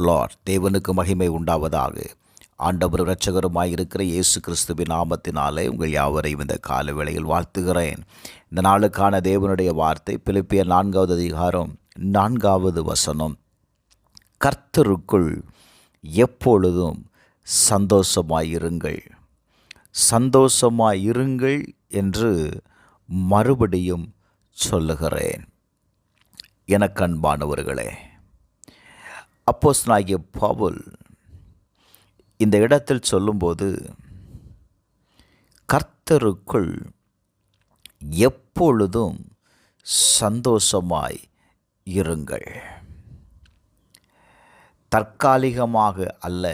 Lord. தேவனுக்கு மகிமை உண்டாவதாக. ஆண்டவர் இரட்சகருமாய் இருக்கிற இயேசு கிறிஸ்துவின் நாமத்தினாலே உங்கள் யாவரையும் இந்த கால வேளையில் வாழ்த்துகிறேன். இந்த நாளுக்கான தேவனுடைய வார்த்தை பிலிப்பியர் 4வது அதிகாரம் 4வது வசனம். கர்த்தருக்குள் எப்பொழுதும் சந்தோஷமாயிருங்கள். சந்தோஷமாயிருங்கள் என்று மறுபடியும் சொல்லுகிறேன். எனக்கு அன்பானவர்களே, அப்போஸ்தலனாகிய பவுல் இந்த இடத்தில் சொல்லும்போது கர்த்தருக்குள் எப்பொழுதும் சந்தோஷமாய் இருங்கள். தற்காலிகமாக அல்ல.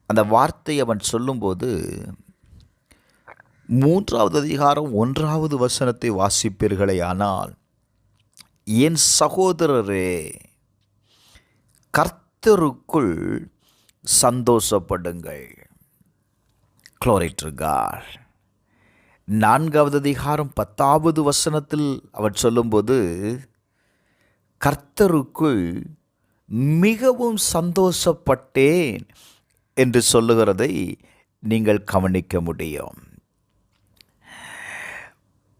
அந்த வார்த்தை அவன் சொல்லும்போது 3வது அதிகாரம் 1வது வசனத்தை வாசிப்பீர்களே ஆனால், என் சகோதரரே, கர்த்தருக்குள் சந்தோஷப்படுங்கள். Glory to God. 4வது அதிகாரம் 10வது வசனத்தில் அவர் சொல்லும்போது கர்த்தருக்குள் மிகவும் சந்தோஷப்பட்டேன் என்று சொல்லுகிறதை நீங்கள் கவனிக்க முடியும்.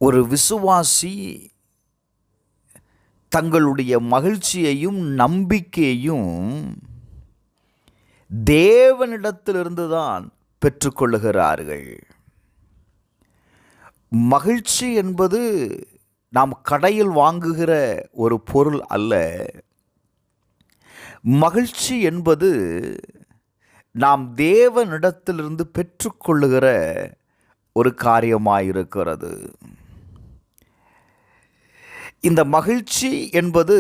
ஒரு விசுவாசி தங்களுடைய மகிழ்ச்சியையும் நம்பிக்கையையும் தேவனிடத்திலிருந்து தான் பெற்றுக்கொள்ளுகிறார்கள். மகிழ்ச்சி என்பது நாம் கடையில் வாங்குகிற ஒரு பொருள் அல்ல. மகிழ்ச்சி என்பது நாம் தேவனிடத்திலிருந்து பெற்றுக்கொள்ளுகிற ஒரு காரியமாயிருக்கிறது. இந்த மகிழ்ச்சி என்பது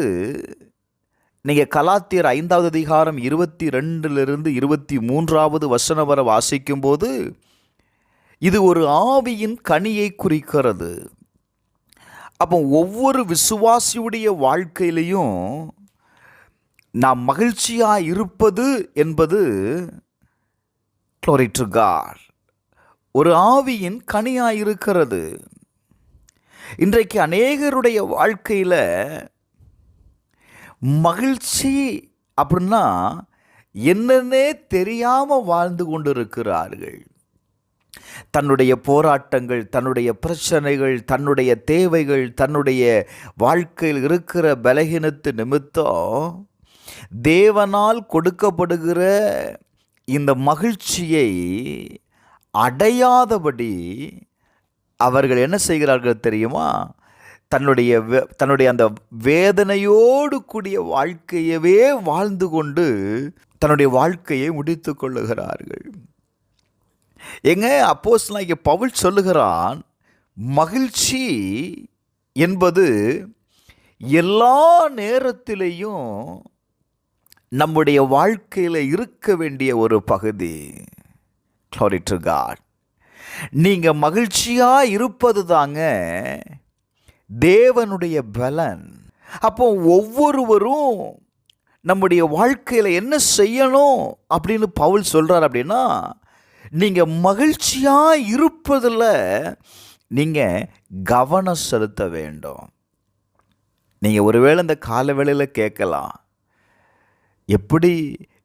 நீங்கள் கலாத்தியர் 5வது அதிகாரம் 22லிருந்து 23வது வசனம் வரை வாசிக்கும்போது இது ஒரு ஆவியின் கனியை குறிக்கிறது. அப்போ ஒவ்வொரு விசுவாசியுடைய வாழ்க்கையிலையும் நாம் மகிழ்ச்சியாக இருப்பது என்பது Glory to God, ஒரு ஆவியின் கனியாக இருக்கிறது. இன்றைக்கு அநேகருடைய வாழ்க்கையில் மகிழ்ச்சி அப்படின்னா என்னன்னே தெரியாமல் வாழ்ந்து கொண்டு இருக்கிறார்கள். தன்னுடைய போராட்டங்கள், தன்னுடைய பிரச்சனைகள், தன்னுடைய தேவைகள், தன்னுடைய வாழ்க்கையில் இருக்கிற பலகீனத்து நிமித்தம் தேவனால் கொடுக்கப்படுகிற இந்த மகிழ்ச்சியை அடையாதபடி அவர்கள் என்ன செய்கிறார்கள் தெரியுமா? தன்னுடைய அந்த வேதனையோடு கூடிய வாழ்க்கையவே வாழ்ந்து கொண்டு தன்னுடைய வாழ்க்கையை முடித்து கொள்ளுகிறார்கள். அப்போஸ்தலனாகிய பவுல் சொல்லுகிறான், மகிழ்ச்சி என்பது எல்லா நேரத்திலேயும் நம்முடைய வாழ்க்கையில் இருக்க வேண்டிய ஒரு பகுதி. Glory to God. நீங்கள் மகிழ்ச்சியாக இருப்பது தாங்க தேவனுடைய பலன். அப்போ ஒவ்வொருவரும் நம்முடைய வாழ்க்கையில் என்ன செய்யணும் அப்படின்னு பவுல் சொல்கிறார் அப்படின்னா, நீங்கள் மகிழ்ச்சியாக இருப்பதில் நீங்கள் கவனம் செலுத்த வேண்டும். நீங்கள் ஒருவேளை இந்த கால வேளையில் கேட்கலாம், எப்படி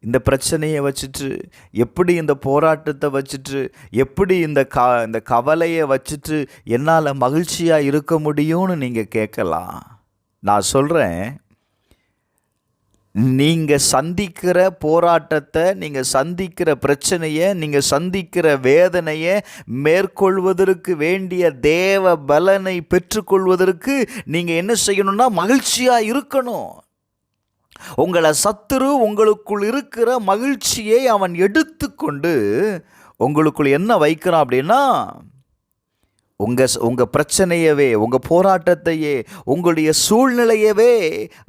இந்த பிரச்சனையை வச்சுட்டு, எப்படி இந்த போராட்டத்தை வச்சுட்டு, எப்படி இந்த கவலையை வச்சுட்டு என்னால் மகிழ்ச்சியாக இருக்க முடியும்னு நீங்கள் கேட்கலாம். நான் சொல்கிறேன், நீங்கள் சந்திக்கிற போராட்டத்தை, நீங்கள் சந்திக்கிற பிரச்சனையை, நீங்கள் சந்திக்கிற வேதனையை மேற்கொள்வதற்கு வேண்டிய தேவ பலனை பெற்றுக்கொள்வதற்கு நீங்கள் என்ன செய்யணும்னா மகிழ்ச்சியாக இருக்கணும். உங்களை சத்துரு உங்களுக்குள் இருக்கிற மகிழ்ச்சியை அவன் எடுத்துக்கொண்டு உங்களுக்குள் என்ன வைக்கிறான் அப்படின்னா, உங்கள் பிரச்சனையவே, உங்கள் போராட்டத்தையே, உங்களுடைய சூழ்நிலையவே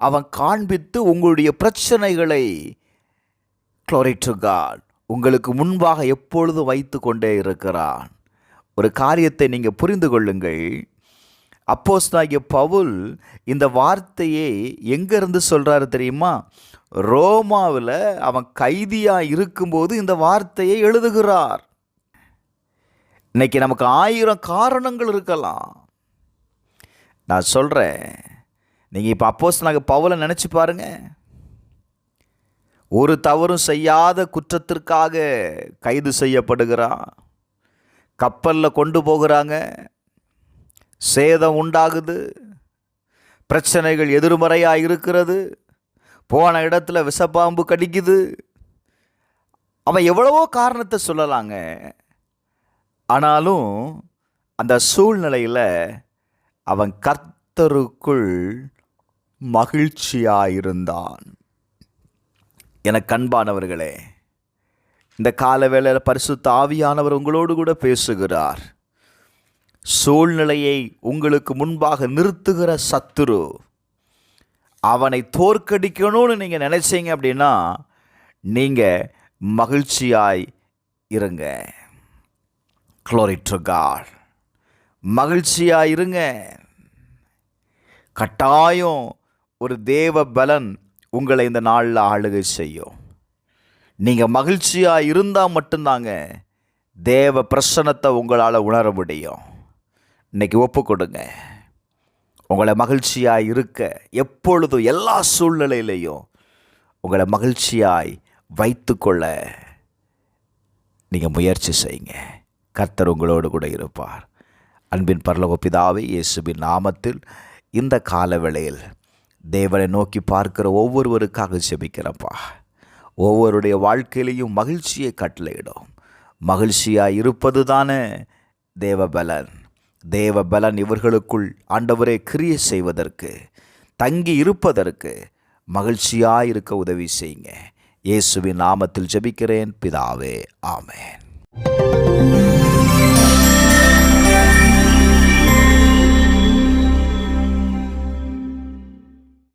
அவன் காண்பித்து உங்களுடைய பிரச்சனைகளை Glory to God உங்களுக்கு முன்பாக எப்பொழுதும் வைத்து கொண்டே இருக்கிறான். ஒரு காரியத்தை நீங்கள் புரிந்து கொள்ளுங்கள். அப்போஸ்தலனாகிய பவுல் இந்த வார்த்தையை எங்கேருந்து சொல்கிறாரு தெரியுமா? ரோமாவில் அவன் கைதியாக இருக்கும்போது இந்த வார்த்தையை எழுதுகிறார். இன்னைக்கு நமக்கு 1000 காரணங்கள் இருக்கலாம். நான் சொல்கிறேன், நீங்கள் இப்போ அப்போஸ்தலனாகிய பவுலை நினச்சி பாருங்கள். ஒரு தவறும் செய்யாத குற்றத்திற்காக கைது செய்யப்படுகிறான். கப்பலில் கொண்டு போகிறாங்க, சேதம் உண்டாகுது, பிரச்சனைகள் எதிர்மறையாக இருக்கிறது, போன இடத்துல விஷப்பாம்பு கடிக்குது. அவன் எவ்வளவோ காரணத்தை சொல்லலாங்க. ஆனாலும் அந்த சூழ்நிலையில் அவன் கர்த்தருக்குள் மகிழ்ச்சியாயிருந்தான். எனக்கு அன்பானவர்களே, இந்த கால வேளையில் பரிசுத்த ஆவியானவர் உங்களோடு கூட பேசுகிறார். சூழ்நிலையை உங்களுக்கு முன்பாக நிறுத்துகிற சத்துரு, அவனை தோற்கடிக்கணும்னு நீங்கள் நினைச்சீங்க அப்படின்னா நீங்கள் மகிழ்ச்சியாய் இருங்க. Glory to God. மகிழ்ச்சியாய் இருங்க. கட்டாயம் ஒரு தேவ பலன் உங்களை இந்த நாளில் ஆளுகை செய்யும். நீங்கள் மகிழ்ச்சியாக இருந்தால் மட்டும்தாங்க தேவ பிரசன்னத்தை உங்களால் உணர முடியும். இன்னைக்கு ஒப்பு கொடுங்க. உங்களை மகிழ்ச்சியாய் இருக்க எப்பொழுதும் எல்லா சூழ்நிலையிலையும் உங்களை மகிழ்ச்சியாய் வைத்துக்கொள்ள நீங்கள் முயற்சி செய்யுங்க. கர்த்தர் உங்களோடு கூட இருப்பார். அன்பின் பரலோக பிதாவே, இயேசுவின் நாமத்தில் இந்த கால வேளையில் தேவனை நோக்கி பார்க்கிற ஒவ்வொருவருக்காக ஜெபிக்கிறப்பா. ஒவ்வொருடைய வாழ்க்கையிலையும் மகிழ்ச்சியை கட்டளையிடும். மகிழ்ச்சியாக இருப்பது தானே தேவபலன். தேவபலன் இவர்களுக்குள் ஆண்டவரே கிரியை செய்வதற்கு, தங்கி இருப்பதற்கு, மகிழ்ச்சியாக இருக்க உதவி செய்யுங்க. இயேசுவின் நாமத்தில் ஜெபிக்கிறேன் பிதாவே, ஆமென்.